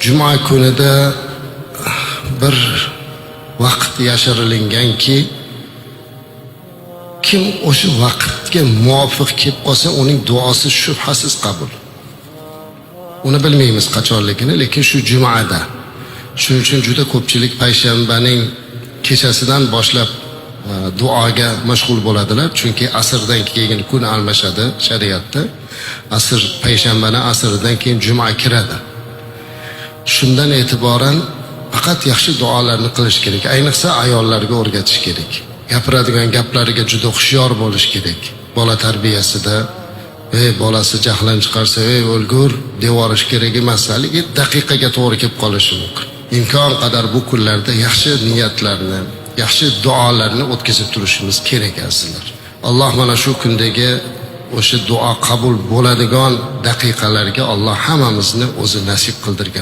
Cuma kunida bir vaqt yashirilinganki, kim o'sha vaqtga muvofiq kelib qolsa, uning duosi shubhasiz qabul. Uni bilmaymiz qachonligini, lekin shu jumada. Shuning uchun juda ko'pchilik payshanbaning kechasidan boshlab duoga mashg'ul bo'ladilar, chunki asrdan keyin kun almashadi shariatda. Asr payshanbani asridan keyin juma kiradi. Shundan e'tiboran faqat yaxshi duolarni qilish kerak. Ayniqsa ayollarga o'rgatish kerak. Gapiradigan gaplariga juda hushyor bo'lish kerak. Bola tarbiyasida bolasi jahlan chiqarsa, o'lgur devorish kerak emas. Haligi daqiqaga to'g'ri kelib qolishi mumkin. Imkon qadar bu kunlarda yaxshi niyatlarni, yaxshi duolarni o'tkazib turishimiz kerak azizlar. Alloh mana shu kundagi o'sha duo qabul bo'ladigan daqiqalarga Alloh hammamizni o'zi nasib qildirgan